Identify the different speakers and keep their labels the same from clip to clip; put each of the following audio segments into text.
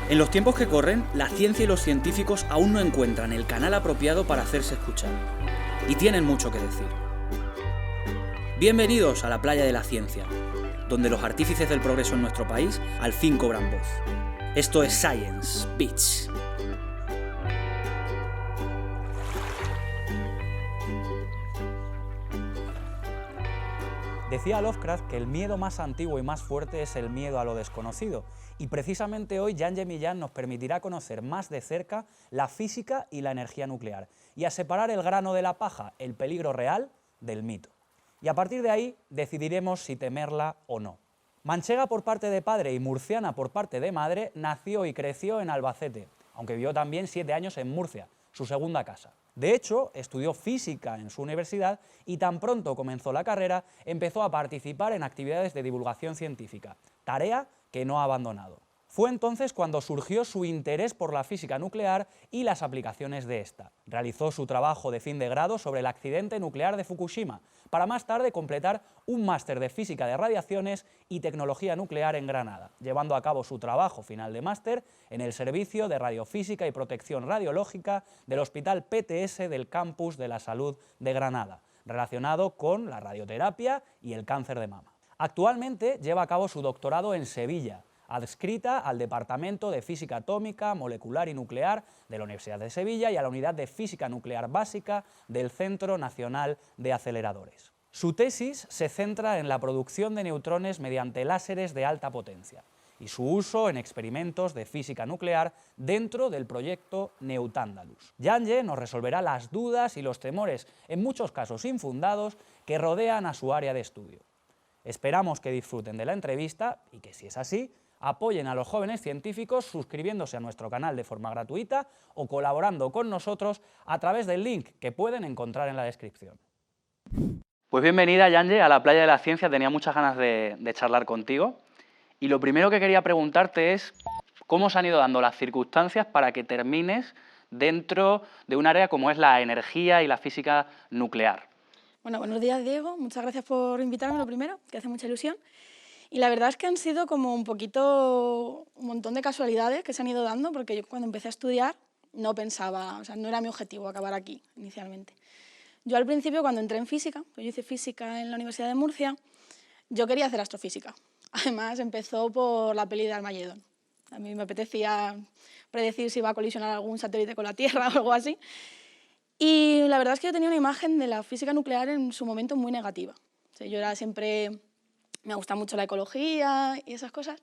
Speaker 1: En los tiempos que corren, la ciencia y los científicos aún no encuentran el canal apropiado para hacerse escuchar. Y tienen mucho que decir. Bienvenidos a la playa de la ciencia, donde los artífices del progreso en nuestro país al fin cobran voz. Esto es Science Beats. Decía Lovecraft que el miedo más antiguo y más fuerte es el miedo a lo desconocido, y precisamente hoy Jan Millán nos permitirá conocer más de cerca la física y la energía nuclear, y a separar el grano de la paja, el peligro real, del mito. Y a partir de ahí decidiremos si temerla o no. Manchega por parte de padre y murciana por parte de madre, nació y creció en Albacete, aunque vivió también 7 años en Murcia, su segunda casa. De hecho, estudió física en su universidad y tan pronto comenzó la carrera, empezó a participar en actividades de divulgación científica, tarea que no ha abandonado. Fue entonces cuando surgió su interés por la física nuclear y las aplicaciones de esta. Realizó su trabajo de fin de grado sobre el accidente nuclear de Fukushima, para más tarde completar un máster de física de radiaciones y tecnología nuclear en Granada, llevando a cabo su trabajo final de máster en el Servicio de Radiofísica y Protección Radiológica del Hospital PTS del Campus de la Salud de Granada, relacionado con la radioterapia y el cáncer de mama. Actualmente lleva a cabo su doctorado en Sevilla, adscrita al Departamento de Física Atómica, Molecular y Nuclear de la Universidad de Sevilla y a la Unidad de Física Nuclear Básica del Centro Nacional de Aceleradores. Su tesis se centra en la producción de neutrones mediante láseres de alta potencia y su uso en experimentos de física nuclear dentro del proyecto Neutandalus. Janje nos resolverá las dudas y los temores, en muchos casos infundados, que rodean a su área de estudio. Esperamos que disfruten de la entrevista y que, si es así, apoyen a los jóvenes científicos suscribiéndose a nuestro canal de forma gratuita o colaborando con nosotros a través del link que pueden encontrar en la descripción. Pues bienvenida, Janje, a la playa de la ciencia. Tenía muchas ganas de charlar contigo. Y lo primero que quería preguntarte es cómo se han ido dando las circunstancias para que termines dentro de un área como es la energía y la física nuclear.
Speaker 2: Bueno, buenos días, Diego. Muchas gracias por invitarme, lo primero, que hace mucha ilusión. Y la verdad es que han sido como un montón de casualidades que se han ido dando, porque yo cuando empecé a estudiar no pensaba, o sea, no era mi objetivo acabar aquí inicialmente. Yo al principio, cuando entré en física, pues yo hice física en la Universidad de Murcia, yo quería hacer astrofísica. Además, empezó por la peli de Armageddon. A mí me apetecía predecir si iba a colisionar algún satélite con la Tierra o algo así. Y la verdad es que yo tenía una imagen de la física nuclear en su momento muy negativa. O sea, yo era siempre... Me gusta mucho la ecología y esas cosas.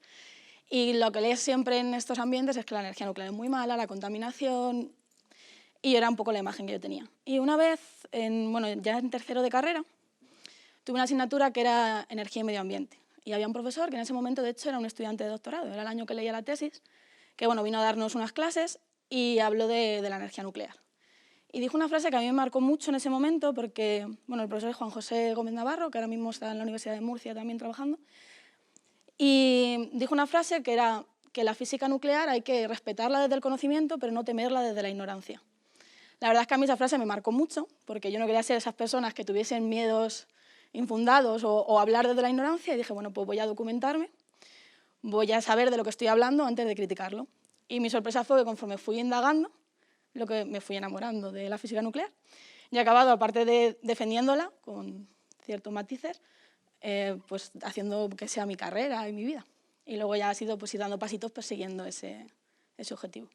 Speaker 2: Y lo que lees siempre en estos ambientes es que la energía nuclear es muy mala, la contaminación... Y era un poco la imagen que yo tenía. Y una vez, ya en tercero de carrera, tuve una asignatura que era energía y medio ambiente. Y había un profesor que en ese momento, de hecho, era un estudiante de doctorado. Era el año que leía la tesis, que vino a darnos unas clases y habló de la energía nuclear. Y dijo una frase que a mí me marcó mucho en ese momento porque el profesor es Juan José Gómez Navarro, que ahora mismo está en la Universidad de Murcia también trabajando, y dijo una frase que era que la física nuclear hay que respetarla desde el conocimiento, pero no temerla desde la ignorancia. La verdad es que a mí esa frase me marcó mucho, porque yo no quería ser esas personas que tuviesen miedos infundados o hablar desde la ignorancia, y dije, bueno, pues voy a documentarme, voy a saber de lo que estoy hablando antes de criticarlo. Y mi sorpresa fue que conforme fui indagando, lo que me fui enamorando de la física nuclear. Y he acabado, aparte de defendiéndola, con ciertos matices, pues haciendo que sea mi carrera y mi vida. Y luego ya ha sido ir dando pasitos persiguiendo ese objetivo.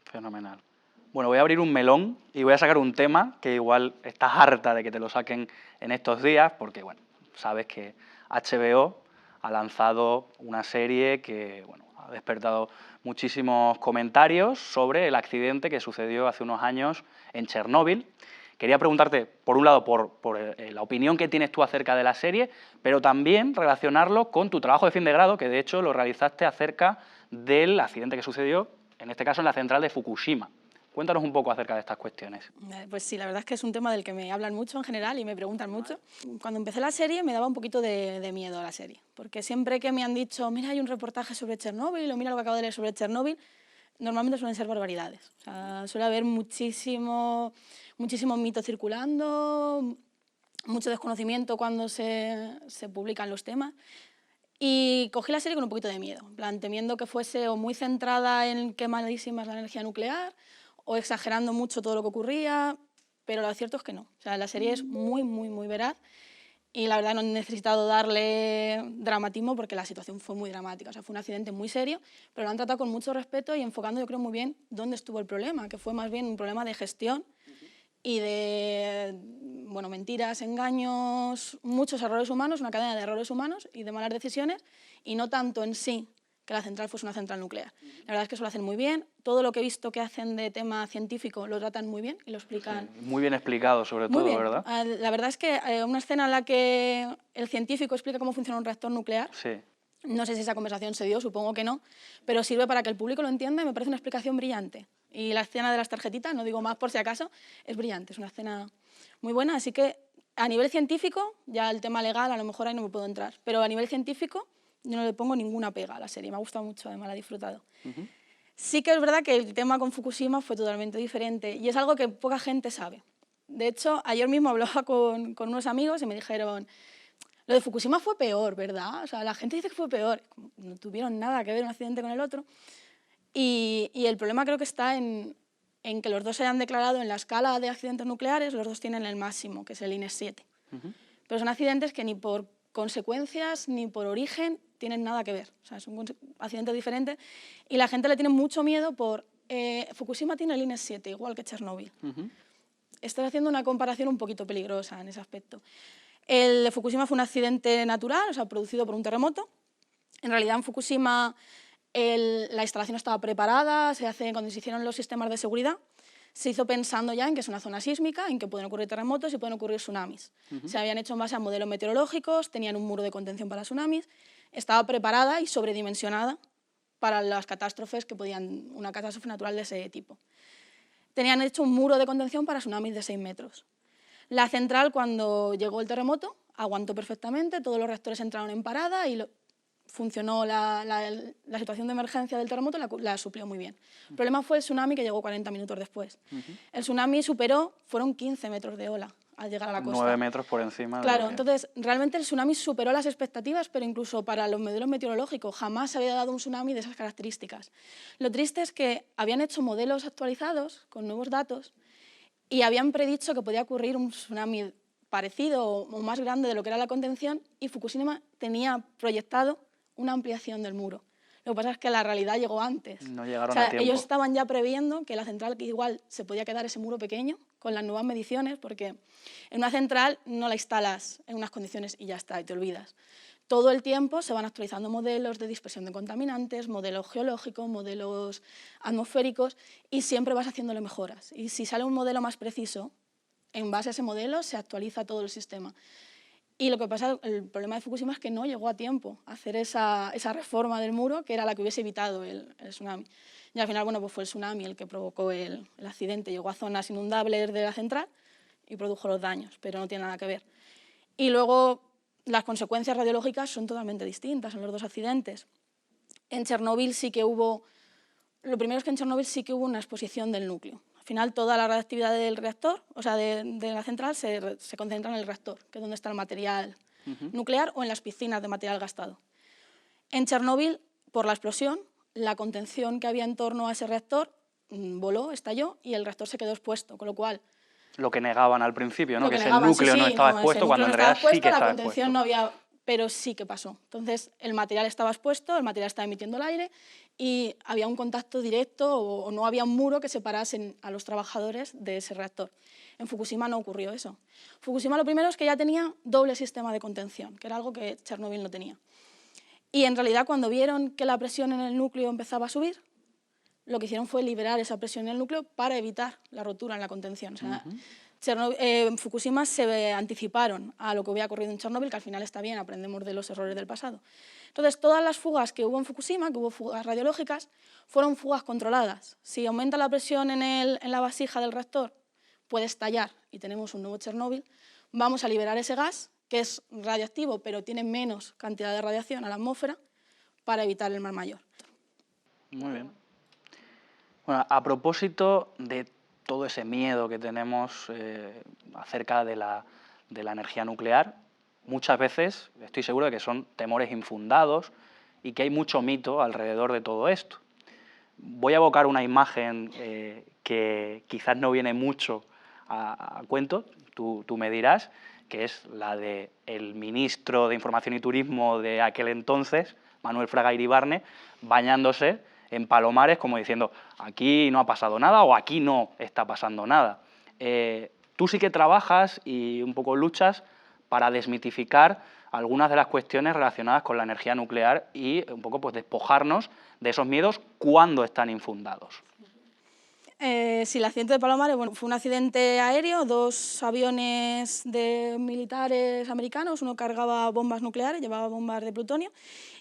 Speaker 1: Fenomenal. Bueno, voy a abrir un melón y voy a sacar un tema que igual estás harta de que te lo saquen en estos días, porque sabes que HBO ha lanzado una serie que ha despertado muchísimos comentarios sobre el accidente que sucedió hace unos años en Chernóbil. Quería preguntarte, por un lado, por la opinión que tienes tú acerca de la serie, pero también relacionarlo con tu trabajo de fin de grado, que de hecho lo realizaste acerca del accidente que sucedió, en este caso en la central de Fukushima. Cuéntanos un poco acerca de estas cuestiones.
Speaker 2: Pues sí, la verdad es que es un tema del que me hablan mucho en general y me preguntan mucho. Cuando empecé la serie me daba un poquito de miedo a la serie, porque siempre que me han dicho, mira, hay un reportaje sobre Chernóbil o mira lo que acabo de leer sobre Chernóbil, normalmente suelen ser barbaridades. O sea, suele haber muchísimo mito circulando, mucho desconocimiento cuando se publican los temas. Y cogí la serie con un poquito de miedo, en plan, temiendo que fuese o muy centrada en qué malísima es la energía nuclear, o exagerando mucho todo lo que ocurría, pero lo cierto es que no. O sea, la serie es muy, muy, muy veraz, y la verdad no he necesitado darle dramatismo porque la situación fue muy dramática. O sea, fue un accidente muy serio, pero lo han tratado con mucho respeto y enfocando, yo creo, muy bien dónde estuvo el problema, que fue más bien un problema de gestión y de, bueno, mentiras, engaños, muchos errores humanos, una cadena de errores humanos y de malas decisiones, y no tanto en sí que la central fuese una central nuclear. La verdad es que eso lo hacen muy bien. Todo lo que he visto que hacen de tema científico lo tratan muy bien y lo explican.
Speaker 3: Sí, muy bien explicado, sobre
Speaker 2: Muy
Speaker 3: todo,
Speaker 2: bien.
Speaker 3: ¿verdad?
Speaker 2: La verdad es que una escena en la que el científico explica cómo funciona un reactor nuclear,
Speaker 3: Sí.
Speaker 2: no sé si esa conversación se dio, supongo que no, pero sirve para que el público lo entienda y me parece una explicación brillante. Y la escena de las tarjetitas, no digo más por si acaso, es brillante, es una escena muy buena, así que a nivel científico, ya el tema legal a lo mejor ahí no me puedo entrar, pero a nivel científico yo no le pongo ninguna pega a la serie, me ha gustado mucho, además la he disfrutado. Sí que es verdad que el tema con Fukushima fue totalmente diferente y es algo que poca gente sabe. De hecho, ayer mismo hablaba con unos amigos y me dijeron, lo de Fukushima fue peor, ¿verdad? O sea, la gente dice que fue peor. No tuvieron nada que ver un accidente con el otro. Y el problema creo que está en que los dos se hayan declarado en la escala de accidentes nucleares, los dos tienen el máximo, que es el INES 7. Pero son accidentes que ni por consecuencias ni por origen tienen nada que ver. O sea, son accidentes diferentes y la gente le tiene mucho miedo por... Fukushima tiene el INES 7, igual que Chernóbil. Estás haciendo una comparación un poquito peligrosa en ese aspecto. El de Fukushima fue un accidente natural, o sea, producido por un terremoto. En realidad, en Fukushima la instalación estaba preparada, cuando se hicieron los sistemas de seguridad, se hizo pensando ya en que es una zona sísmica, en que pueden ocurrir terremotos y pueden ocurrir tsunamis. Se habían hecho en base a modelos meteorológicos, tenían un muro de contención para tsunamis, estaba preparada y sobredimensionada para las catástrofes que podían, una catástrofe natural de ese tipo. Tenían hecho un muro de contención para tsunamis de 6 metros. La central, cuando llegó el terremoto, aguantó perfectamente, todos los reactores entraron en parada y funcionó la situación de emergencia del terremoto, la suplió muy bien. El problema fue el tsunami que llegó 40 minutos después. El tsunami fueron 15 metros de ola al llegar a la costa.
Speaker 3: 9 metros por encima.
Speaker 2: Claro, entonces realmente el tsunami superó las expectativas, pero incluso para los modelos meteorológicos jamás se había dado un tsunami de esas características. Lo triste es que habían hecho modelos actualizados con nuevos datos y habían predicho que podía ocurrir un tsunami parecido o más grande de lo que era la contención, y Fukushima tenía proyectado una ampliación del muro. Lo que pasa es que la realidad llegó antes.
Speaker 3: No llegaron a tiempo.
Speaker 2: Ellos estaban ya previendo que la central, que igual se podía quedar ese muro pequeño con las nuevas mediciones, porque en una central no la instalas en unas condiciones y ya está, y te olvidas. Todo el tiempo se van actualizando modelos de dispersión de contaminantes, modelos geológicos, modelos atmosféricos, y siempre vas haciéndole mejoras. Y si sale un modelo más preciso, en base a ese modelo se actualiza todo el sistema. Y lo que pasa, el problema de Fukushima es que no llegó a tiempo a hacer esa reforma del muro, que era la que hubiese evitado el tsunami. Y al final, bueno, pues fue el tsunami el que provocó el accidente. Llegó a zonas inundables de la central y produjo los daños, pero no tiene nada que ver. Y luego las consecuencias radiológicas son totalmente distintas en los dos accidentes. En Chernóbil sí que hubo... Lo primero es que en Chernóbil sí que hubo una exposición del núcleo. Al final, toda la radiactividad del reactor, o sea, de la central, se concentra en el reactor, que es donde está el material nuclear, o en las piscinas de material gastado. En Chernóbil, por la explosión, la contención que había en torno a ese reactor voló, estalló, y el reactor se quedó expuesto, con lo cual...
Speaker 3: Lo que negaban al principio, ¿no? Que ese
Speaker 2: negaban,
Speaker 3: núcleo no estaba expuesto, cuando en realidad sí que estaba
Speaker 2: la contención
Speaker 3: expuesto.
Speaker 2: no había... Pero sí que pasó. Entonces, el material estaba expuesto, el material estaba emitiendo el aire y había un contacto directo o no había un muro que separase a los trabajadores de ese reactor. En Fukushima no ocurrió eso. Fukushima lo primero es que ya tenía doble sistema de contención, que era algo que Chernóbil no tenía. Y en realidad, cuando vieron que la presión en el núcleo empezaba a subir, lo que hicieron fue liberar esa presión en el núcleo para evitar la rotura en la contención. O sea, en Fukushima se anticiparon a lo que había ocurrido en Chernóbil, que al final está bien, aprendemos de los errores del pasado. Entonces, todas las fugas que hubo en Fukushima, que hubo fugas radiológicas, fueron fugas controladas. Si aumenta la presión en la vasija del reactor, puede estallar y tenemos un nuevo Chernóbil. Vamos a liberar ese gas, que es radioactivo, pero tiene menos cantidad de radiación a la atmósfera, para evitar el mal mayor.
Speaker 3: Muy bien. Bueno, a propósito de todo ese miedo que tenemos acerca de la energía nuclear, muchas veces estoy seguro de que son temores infundados y que hay mucho mito alrededor de todo esto. Voy a evocar una imagen que quizás no viene mucho a cuento, tú me dirás, que es la del ministro de Información y Turismo de aquel entonces, Manuel Fraga Iribarne, bañándose en Palomares como diciendo aquí no ha pasado nada o aquí no está pasando nada. Tú sí que trabajas y un poco luchas para desmitificar algunas de las cuestiones relacionadas con la energía nuclear y un poco pues despojarnos de esos miedos cuando están infundados.
Speaker 2: Sí, el accidente de Palomares fue un accidente aéreo, 2 aviones de militares americanos, uno cargaba bombas nucleares, llevaba bombas de plutonio,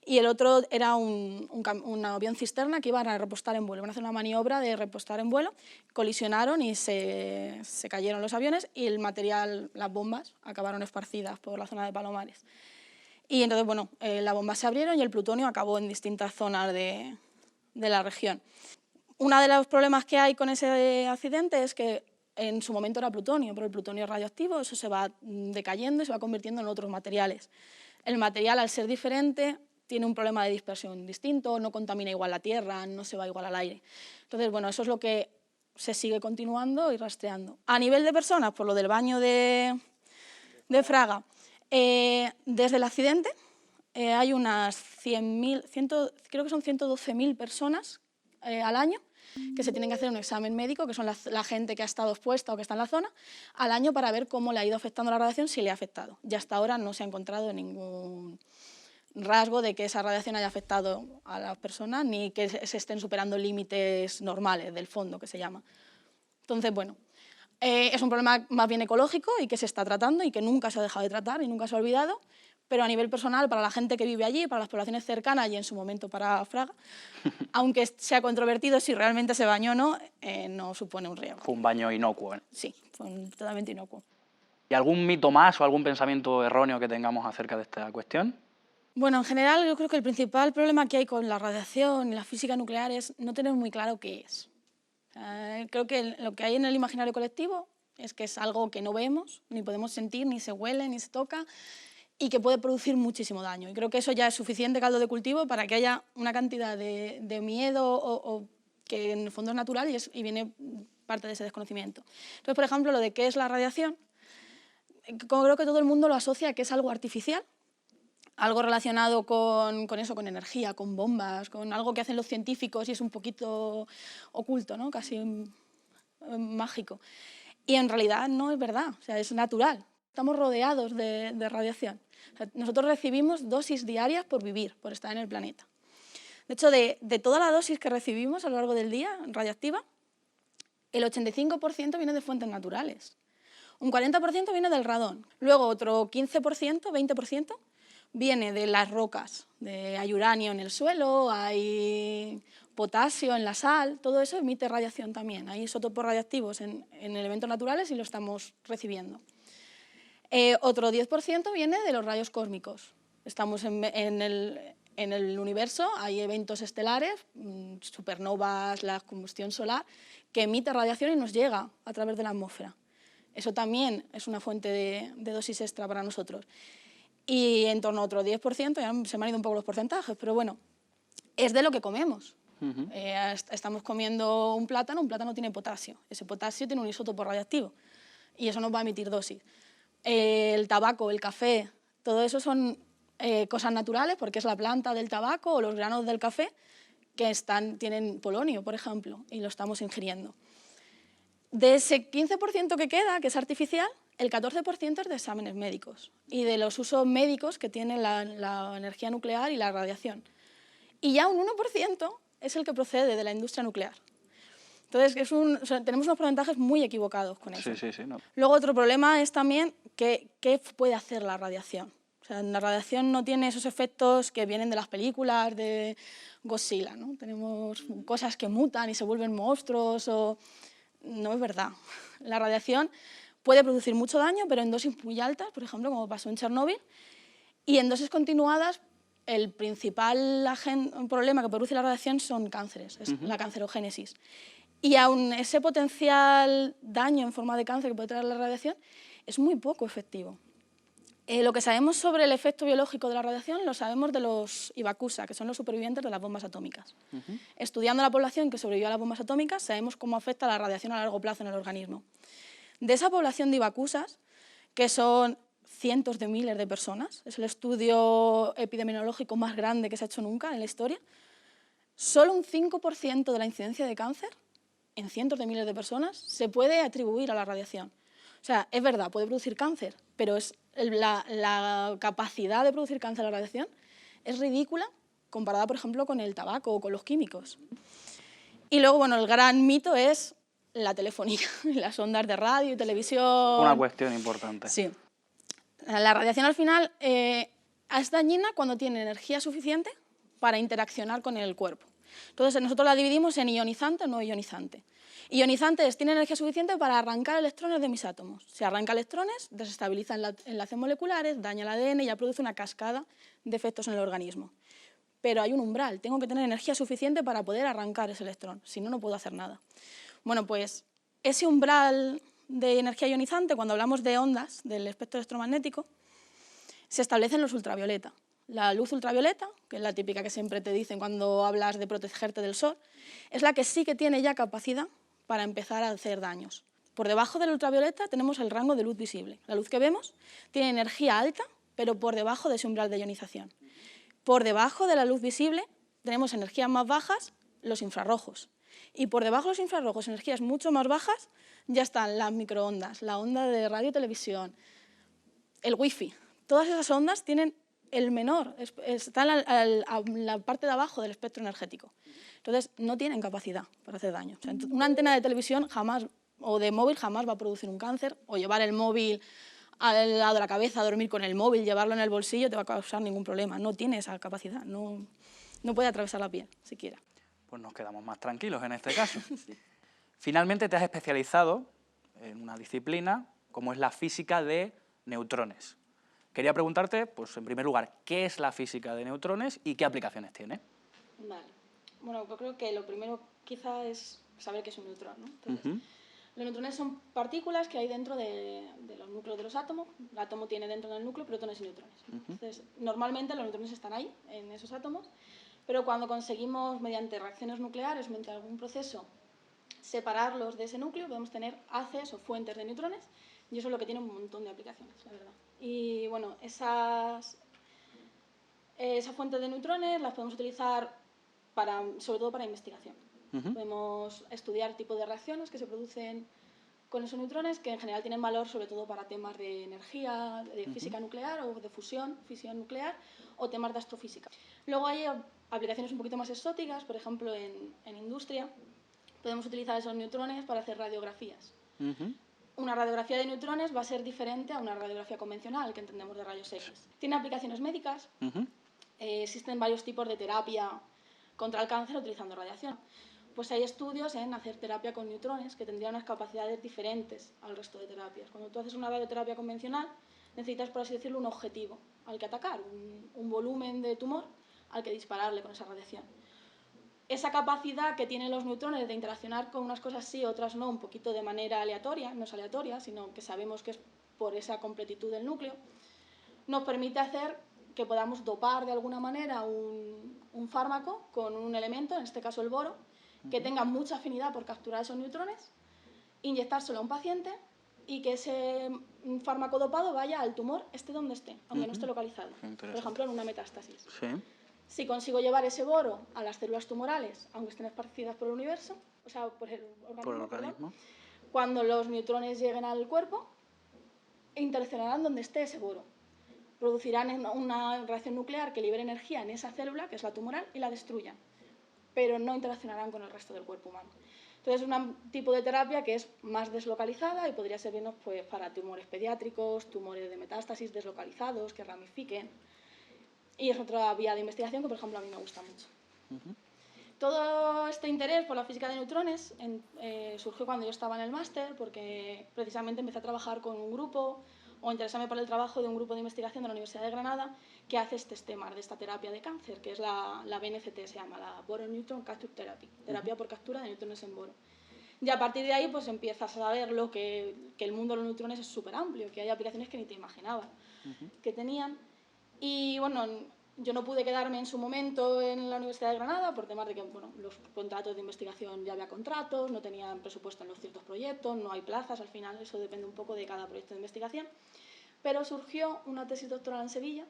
Speaker 2: y el otro era un avión cisterna que iban a repostar en vuelo, iban a hacer una maniobra de repostar en vuelo, colisionaron y se cayeron los aviones y el material, las bombas, acabaron esparcidas por la zona de Palomares. Y entonces, bueno, las bombas se abrieron y el plutonio acabó en distintas zonas de la región. Uno de los problemas que hay con ese accidente es que en su momento era plutonio, pero el plutonio es radioactivo, eso se va decayendo y se va convirtiendo en otros materiales. El material, al ser diferente, tiene un problema de dispersión distinto, no contamina igual la tierra, no se va igual al aire. Entonces, bueno, eso es lo que se sigue continuando y rastreando. A nivel de personas, por lo del baño de Fraga, desde el accidente hay unas 100.000, creo que son 112.000 personas al año que se tienen que hacer un examen médico, que son la gente que ha estado expuesta o que está en la zona, al año para ver cómo le ha ido afectando la radiación, si le ha afectado. Y hasta ahora no se ha encontrado ningún rasgo de que esa radiación haya afectado a las personas ni que se estén superando límites normales del fondo, que se llama. Entonces, bueno, es un problema más bien ecológico y que se está tratando y que nunca se ha dejado de tratar y nunca se ha olvidado, pero a nivel personal, para la gente que vive allí, para las poblaciones cercanas y en su momento para Fraga, aunque sea controvertido si realmente se bañó o no, no supone un riesgo.
Speaker 3: Fue un baño inocuo, ¿eh?
Speaker 2: Sí, fue totalmente inocuo.
Speaker 3: ¿Y algún mito más o algún pensamiento erróneo que tengamos acerca de esta cuestión?
Speaker 2: Bueno, en general yo creo que el principal problema que hay con la radiación y la física nuclear es no tener muy claro qué es. Creo que lo que hay en el imaginario colectivo es que es algo que no vemos, ni podemos sentir, ni se huele, ni se toca, y que puede producir muchísimo daño. Y creo que eso ya es suficiente caldo de cultivo para que haya una cantidad de miedo o que en el fondo es natural y viene parte de ese desconocimiento. Entonces, por ejemplo, lo de qué es la radiación, como creo que todo el mundo lo asocia a que es algo artificial, algo relacionado con eso, con energía, con bombas, con algo que hacen los científicos y es un poquito oculto, ¿no? Casi mágico. Y en realidad no es verdad, o sea, es natural. Estamos rodeados de radiación. O sea, nosotros recibimos dosis diarias por vivir, por estar en el planeta. De hecho, de toda la dosis que recibimos a lo largo del día radiactiva, el 85% viene de fuentes naturales. Un 40% viene del radón. Luego otro 15%, 20% viene de las rocas. Hay uranio en el suelo, hay potasio en la sal, todo eso emite radiación también. Hay isótopos radiactivos en elementos naturales y lo estamos recibiendo. Otro 10% viene de los rayos cósmicos. Estamos en el universo, hay eventos estelares, supernovas, la combustión solar, que emite radiación y nos llega a través de la atmósfera. Eso también es una fuente de dosis extra para nosotros. Y en torno a otro 10%, ya se me han ido un poco los porcentajes, pero bueno, es de lo que comemos. Estamos comiendo un plátano tiene potasio. Ese potasio tiene un isótopo radiactivo y eso nos va a emitir dosis. El tabaco, el café, todo eso son cosas naturales porque es la planta del tabaco o los granos del café que tienen polonio, por ejemplo, y lo estamos ingiriendo. De ese 15% que queda, que es artificial, el 14% es de exámenes médicos y de los usos médicos que tiene la energía nuclear y la radiación. Y ya un 1% es el que procede de la industria nuclear. Entonces, tenemos unos porcentajes muy equivocados con eso.
Speaker 3: Sí, no.
Speaker 2: Luego, otro problema es también qué puede hacer la radiación. O sea, la radiación no tiene esos efectos que vienen de las películas de Godzilla, ¿no? Tenemos cosas que mutan y se vuelven monstruos. No es verdad. La radiación puede producir mucho daño, pero en dosis muy altas, por ejemplo, como pasó en Chernóbil, y en dosis continuadas, el principal problema que produce la radiación son cánceres, es la cancerogénesis. Y aun ese potencial daño en forma de cáncer que puede traer la radiación es muy poco efectivo. Lo que sabemos sobre el efecto biológico de la radiación lo sabemos de los Hibakusha, que son los supervivientes de las bombas atómicas. Estudiando la población que sobrevivió a las bombas atómicas, sabemos cómo afecta la radiación a largo plazo en el organismo. De esa población de Hibakushas, que son cientos de miles de personas, es el estudio epidemiológico más grande que se ha hecho nunca en la historia, solo un 5% de la incidencia de cáncer en cientos de miles de personas se puede atribuir a la radiación. O sea, es verdad, puede producir cáncer, pero la capacidad de producir cáncer de la radiación es ridícula comparada, por ejemplo, con el tabaco o con los químicos. Y luego, bueno, el gran mito es la telefonía, las ondas de radio y televisión.
Speaker 3: Una cuestión importante.
Speaker 2: Sí. La radiación al final es dañina cuando tiene energía suficiente para interaccionar con el cuerpo. Entonces nosotros la dividimos en ionizante o no ionizante. Ionizante es, tiene energía suficiente para arrancar electrones de mis átomos. Si arranca electrones, desestabiliza enlaces moleculares, daña el ADN y ya produce una cascada de efectos en el organismo. Pero hay un umbral, tengo que tener energía suficiente para poder arrancar ese electrón, si no, no puedo hacer nada. Bueno, pues ese umbral de energía ionizante, cuando hablamos de ondas del espectro electromagnético, se establece en los ultravioleta. La luz ultravioleta, que es la típica que siempre te dicen cuando hablas de protegerte del sol, es la que sí que tiene ya capacidad para empezar a hacer daños. Por debajo del ultravioleta tenemos el rango de luz visible. La luz que vemos tiene energía alta, pero por debajo de ese umbral de ionización. Por debajo de la luz visible tenemos energías más bajas, los infrarrojos. Y por debajo de los infrarrojos, energías mucho más bajas, ya están las microondas, la onda de radio y televisión, el wifi. Todas esas ondas tienen el menor, están a la parte de abajo del espectro energético. Entonces, no tienen capacidad para hacer daño. O sea, una antena de televisión jamás, o de móvil jamás va a producir un cáncer, o llevar el móvil al lado de la cabeza, dormir con el móvil, llevarlo en el bolsillo, te va a causar ningún problema. No tiene esa capacidad, no puede atravesar la piel, siquiera.
Speaker 3: Pues nos quedamos más tranquilos en este caso. Sí. Finalmente te has especializado en una disciplina como es la física de neutrones. Quería preguntarte, pues en primer lugar, ¿qué es la física de neutrones y qué aplicaciones tiene?
Speaker 2: Vale. Bueno, yo creo que lo primero quizá es saber qué es un neutrón, ¿no? Entonces, los neutrones son partículas que hay dentro de los núcleos de los átomos. El átomo tiene dentro del núcleo protones y neutrones. Entonces, normalmente los neutrones están ahí, en esos átomos, pero cuando conseguimos, mediante reacciones nucleares, mediante algún proceso, separarlos de ese núcleo, podemos tener haces o fuentes de neutrones, y eso es lo que tiene un montón de aplicaciones, la verdad. Y bueno, esas fuentes de neutrones las podemos utilizar sobre todo para investigación. Podemos estudiar tipos de reacciones que se producen con esos neutrones, que en general tienen valor sobre todo para temas de energía, de física nuclear o de fisión nuclear, o temas de astrofísica. Luego hay aplicaciones un poquito más exóticas, por ejemplo en industria podemos utilizar esos neutrones para hacer radiografías. Una radiografía de neutrones va a ser diferente a una radiografía convencional que entendemos de rayos X. Tiene aplicaciones médicas, existen varios tipos de terapia contra el cáncer utilizando radiación. Pues hay estudios en hacer terapia con neutrones que tendrían unas capacidades diferentes al resto de terapias. Cuando tú haces una radioterapia convencional, necesitas, por así decirlo, un objetivo al que atacar, un volumen de tumor al que dispararle con esa radiación. Esa capacidad que tienen los neutrones de interaccionar con unas cosas sí, otras no, un poquito de manera aleatoria, no es aleatoria, sino que sabemos que es por esa completitud del núcleo, nos permite hacer que podamos dopar de alguna manera un fármaco con un elemento, en este caso el boro, que tenga mucha afinidad por capturar esos neutrones, inyectárselo a un paciente y que ese fármaco dopado vaya al tumor, esté donde esté, aunque no esté localizado. Por ejemplo, en una metástasis.
Speaker 3: Sí.
Speaker 2: Si consigo llevar ese boro a las células tumorales, aunque estén esparcidas por el universo, o sea, por el organismo, cuando los neutrones lleguen al cuerpo, interaccionarán donde esté ese boro. Producirán una reacción nuclear que libere energía en esa célula, que es la tumoral, y la destruyan, pero no interaccionarán con el resto del cuerpo humano. Entonces es un tipo de terapia que es más deslocalizada y podría servirnos pues, para tumores pediátricos, tumores de metástasis deslocalizados, que ramifiquen. Y es otra vía de investigación que, por ejemplo, a mí me gusta mucho. Todo este interés por la física de neutrones surgió cuando yo estaba en el máster, porque precisamente empecé a trabajar con un grupo, o interesarme por el trabajo de un grupo de investigación de la Universidad de Granada que hace este tema de esta terapia de cáncer, que es la BNCT, se llama, la Boron Neutron Capture Therapy, terapia por captura de neutrones en boro. Y a partir de ahí pues empiezas a saber que el mundo de los neutrones es súper amplio, que hay aplicaciones que ni te imaginabas. que tenían. Y bueno, yo no pude quedarme en su momento en la Universidad de Granada por temas de que bueno, los contratos de investigación ya había contratos, no tenían presupuesto en los ciertos proyectos, no hay plazas, al final eso depende un poco de cada proyecto de investigación. Pero surgió una tesis doctoral en Sevilla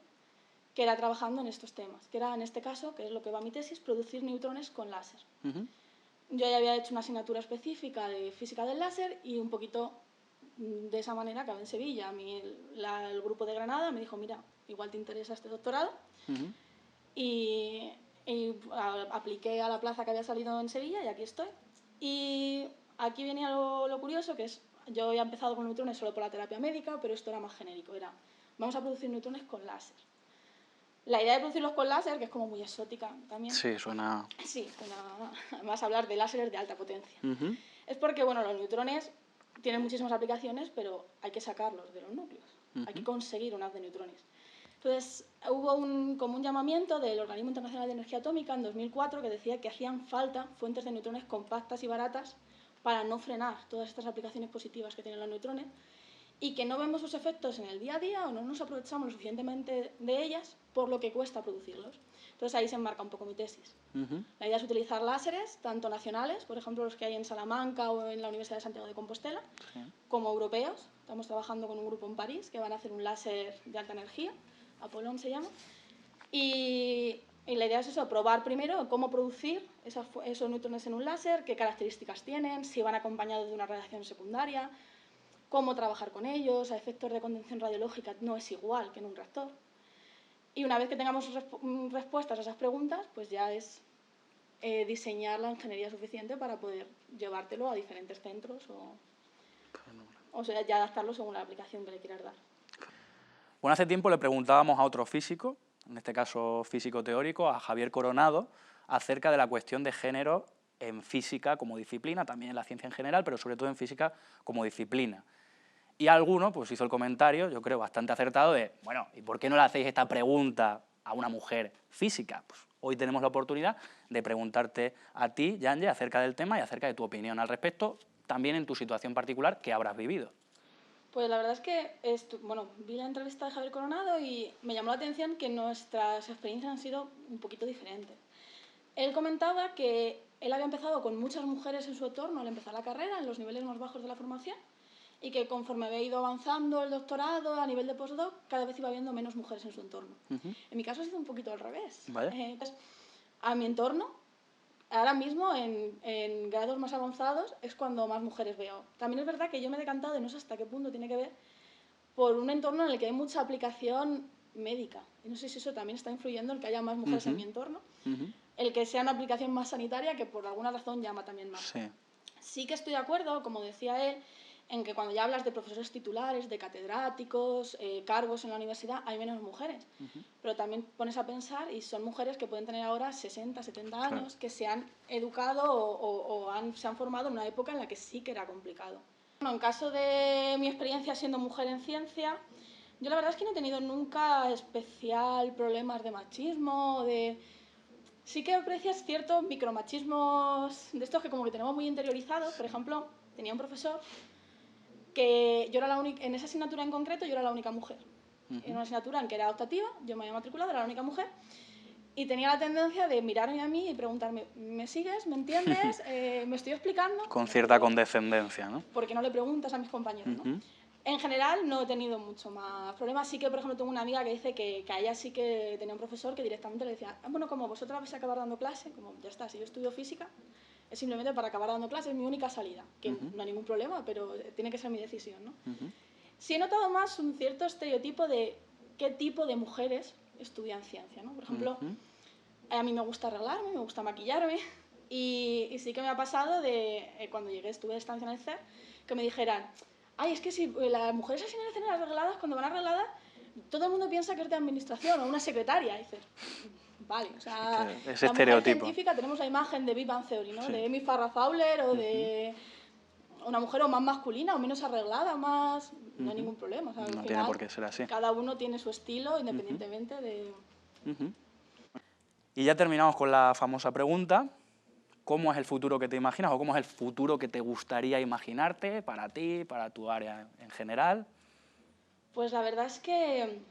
Speaker 2: que era trabajando en estos temas, que era en este caso, que es lo que va a mi tesis, producir neutrones con láser. Yo ya había hecho una asignatura específica de física del láser y un poquito de esa manera acabé en Sevilla. A mí el grupo de Granada me dijo, mira, igual te interesa este doctorado. Y apliqué a la plaza que había salido en Sevilla y aquí estoy. Y aquí venía lo curioso, que es, yo había empezado con neutrones solo por la terapia médica, pero esto era más genérico, era, vamos a producir neutrones con láser. La idea de producirlos con láser, que es como muy exótica también.
Speaker 3: Sí, suena...
Speaker 2: Sí, además hablar de láseres de alta potencia. Es porque, bueno, los neutrones tienen muchísimas aplicaciones, pero hay que sacarlos de los núcleos. Hay que conseguir un haz de neutrones. Entonces, hubo como un llamamiento del Organismo Internacional de Energía Atómica en 2004 que decía que hacían falta fuentes de neutrones compactas y baratas para no frenar todas estas aplicaciones positivas que tienen los neutrones y que no vemos sus efectos en el día a día o no nos aprovechamos lo suficientemente de ellas por lo que cuesta producirlos. Entonces ahí se enmarca un poco mi tesis. La idea es utilizar láseres, tanto nacionales, por ejemplo los que hay en Salamanca o en la Universidad de Santiago de Compostela, como europeos. Estamos trabajando con un grupo en París que van a hacer un láser de alta energía, Apollon se llama, y la idea es eso, probar primero cómo producir esos neutrones en un láser, qué características tienen, si van acompañados de una radiación secundaria, cómo trabajar con ellos, a efectos de condensación radiológica no es igual que en un reactor. Y una vez que tengamos respuestas a esas preguntas, pues ya es diseñar la ingeniería suficiente para poder llevártelo a diferentes centros o sea, ya adaptarlo según la aplicación que le quieras dar.
Speaker 3: Bueno, hace tiempo le preguntábamos a otro físico, en este caso físico teórico, a Javier Coronado, acerca de la cuestión de género en física como disciplina, también en la ciencia en general, pero sobre todo en física como disciplina. Y alguno pues hizo el comentario, yo creo bastante acertado, de, bueno, ¿y por qué no le hacéis esta pregunta a una mujer física? Pues hoy tenemos la oportunidad de preguntarte a ti, Yanje, acerca del tema y acerca de tu opinión al respecto, también en tu situación particular que habrás vivido.
Speaker 2: Pues la verdad es que bueno, vi la entrevista de Javier Coronado y me llamó la atención que nuestras experiencias han sido un poquito diferentes. Él comentaba que él había empezado con muchas mujeres en su entorno al empezar la carrera, en los niveles más bajos de la formación, y que conforme había ido avanzando el doctorado a nivel de postdoc, cada vez iba habiendo menos mujeres en su entorno. En mi caso ha sido un poquito al revés. Entonces, a mi entorno, ahora mismo en grados más avanzados, es cuando más mujeres veo. También es verdad que yo me he decantado, y no sé hasta qué punto tiene que ver, por un entorno en el que hay mucha aplicación médica. Y no sé si eso también está influyendo en que haya más mujeres en mi entorno. El que sea una aplicación más sanitaria que por alguna razón llama también más. Sí que estoy de acuerdo, como decía él, en que cuando ya hablas de profesores titulares, de catedráticos, cargos en la universidad, hay menos mujeres. Pero también pones a pensar, y son mujeres que pueden tener ahora 60, 70 años, que se han educado o se han formado en una época en la que sí que era complicado. Bueno, en caso de mi experiencia siendo mujer en ciencia, yo la verdad es que no he tenido nunca especial problemas de machismo, Sí que aprecias ciertos micromachismos de estos que como que tenemos muy interiorizados. Por ejemplo, tenía un profesor que yo era la única, en esa asignatura en concreto yo era la única mujer. En una asignatura en que era optativa, yo me había matriculado, era la única mujer, y tenía la tendencia de mirarme a mí y preguntarme, ¿me sigues? ¿Me entiendes? ¿Me estoy explicando?
Speaker 3: Con cierta condescendencia, ¿no?
Speaker 2: ¿Por qué no le preguntas a mis compañeros, ¿no? En general no he tenido mucho más problemas. Sí que, por ejemplo, tengo una amiga que dice que a ella sí que tenía un profesor que directamente le decía, bueno, como vosotras vais a acabar dando clase, como ya está, si yo estudio física, es simplemente para acabar dando clases, es mi única salida, que no hay ningún problema, pero tiene que ser mi decisión, ¿no? Sí he notado más un cierto estereotipo de qué tipo de mujeres estudian ciencia, ¿no? Por ejemplo, a mí me gusta arreglarme, me gusta maquillarme, y sí que me ha pasado de, cuando llegué, estuve de estancia en el CER, que me dijeran, ay, es que si las mujeres así en las arregladas, cuando van arregladas, todo el mundo piensa que es de administración o una secretaria. Y dices, vale, o sea,
Speaker 3: ese
Speaker 2: la mujer
Speaker 3: estereotipo.
Speaker 2: científica tenemos la imagen de Big Bang Theory, ¿no? De Amy Farrah Fowler o de una mujer o más masculina o menos arreglada, más... No hay ningún problema. O sea,
Speaker 3: no
Speaker 2: al final,
Speaker 3: tiene por qué ser así.
Speaker 2: Cada uno tiene su estilo independientemente de...
Speaker 3: Y ya terminamos con la famosa pregunta, ¿cómo es el futuro que te imaginas o cómo es el futuro que te gustaría imaginarte para ti, para tu área en general?
Speaker 2: Pues la verdad es que,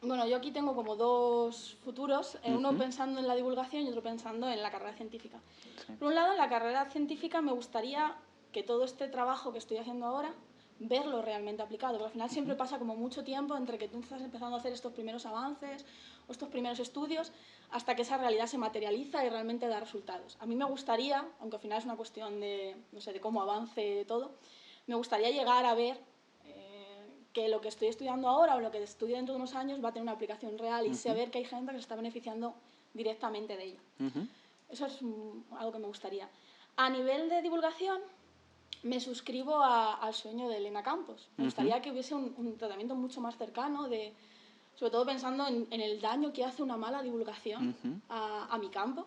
Speaker 2: bueno, yo aquí tengo como dos futuros, uno pensando en la divulgación y otro pensando en la carrera científica.
Speaker 3: Sí.
Speaker 2: Por un lado, en la carrera científica me gustaría que todo este trabajo que estoy haciendo ahora, verlo realmente aplicado, porque al final siempre pasa como mucho tiempo entre que tú estás empezando a hacer estos primeros avances o estos primeros estudios hasta que esa realidad se materializa y realmente da resultados. A mí me gustaría, aunque al final es una cuestión de, no sé, de cómo avance todo, me gustaría llegar a ver que lo que estoy estudiando ahora o lo que estudie dentro de unos años va a tener una aplicación real y saber que hay gente que se está beneficiando directamente de ello. Eso es algo que me gustaría. A nivel de divulgación, me suscribo al sueño de Elena Campos. Me gustaría que hubiese un tratamiento mucho más cercano, sobre todo pensando en el daño que hace una mala divulgación a mi campo.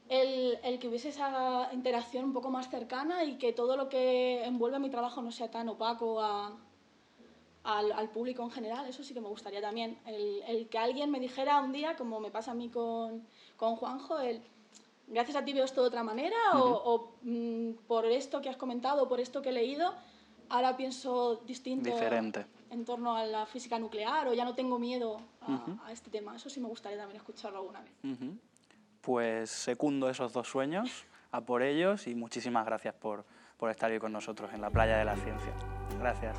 Speaker 2: El que hubiese esa interacción un poco más cercana y que todo lo que envuelve mi trabajo no sea tan opaco al público en general, eso sí que me gustaría también. El que alguien me dijera un día, como me pasa a mí con Juanjo, gracias a ti veo esto de otra manera o por esto que has comentado, por esto que he leído, ahora pienso distinto.
Speaker 3: Diferente.
Speaker 2: En torno a la física nuclear o ya no tengo miedo a este tema. Eso sí me gustaría también escucharlo alguna vez.
Speaker 3: Pues secundo esos dos sueños, a por ellos, y muchísimas gracias por estar hoy con nosotros en la Playa de la Ciencia. Gracias.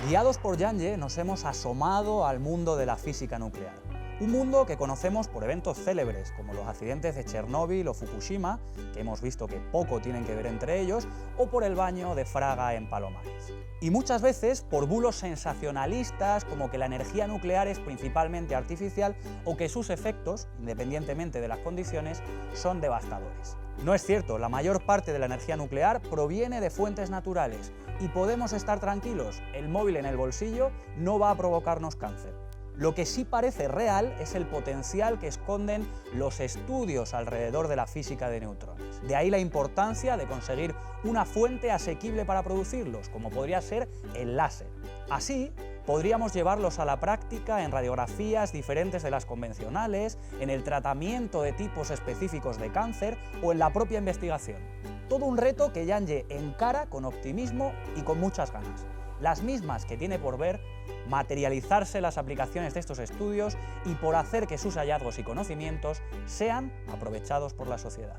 Speaker 1: Guiados por Yanje, nos hemos asomado al mundo de la física nuclear. Un mundo que conocemos por eventos célebres, como los accidentes de Chernóbil o Fukushima, que hemos visto que poco tienen que ver entre ellos, o por el baño de Fraga en Palomares. Y muchas veces por bulos sensacionalistas, como que la energía nuclear es principalmente artificial o que sus efectos, independientemente de las condiciones, son devastadores. No es cierto, la mayor parte de la energía nuclear proviene de fuentes naturales y podemos estar tranquilos, el móvil en el bolsillo no va a provocarnos cáncer. Lo que sí parece real es el potencial que esconden los estudios alrededor de la física de neutrones. De ahí la importancia de conseguir una fuente asequible para producirlos, como podría ser el láser. Así, podríamos llevarlos a la práctica en radiografías diferentes de las convencionales, en el tratamiento de tipos específicos de cáncer o en la propia investigación. Todo un reto que Yanje encara con optimismo y con muchas ganas. Las mismas que tiene por ver materializarse las aplicaciones de estos estudios y por hacer que sus hallazgos y conocimientos sean aprovechados por la sociedad.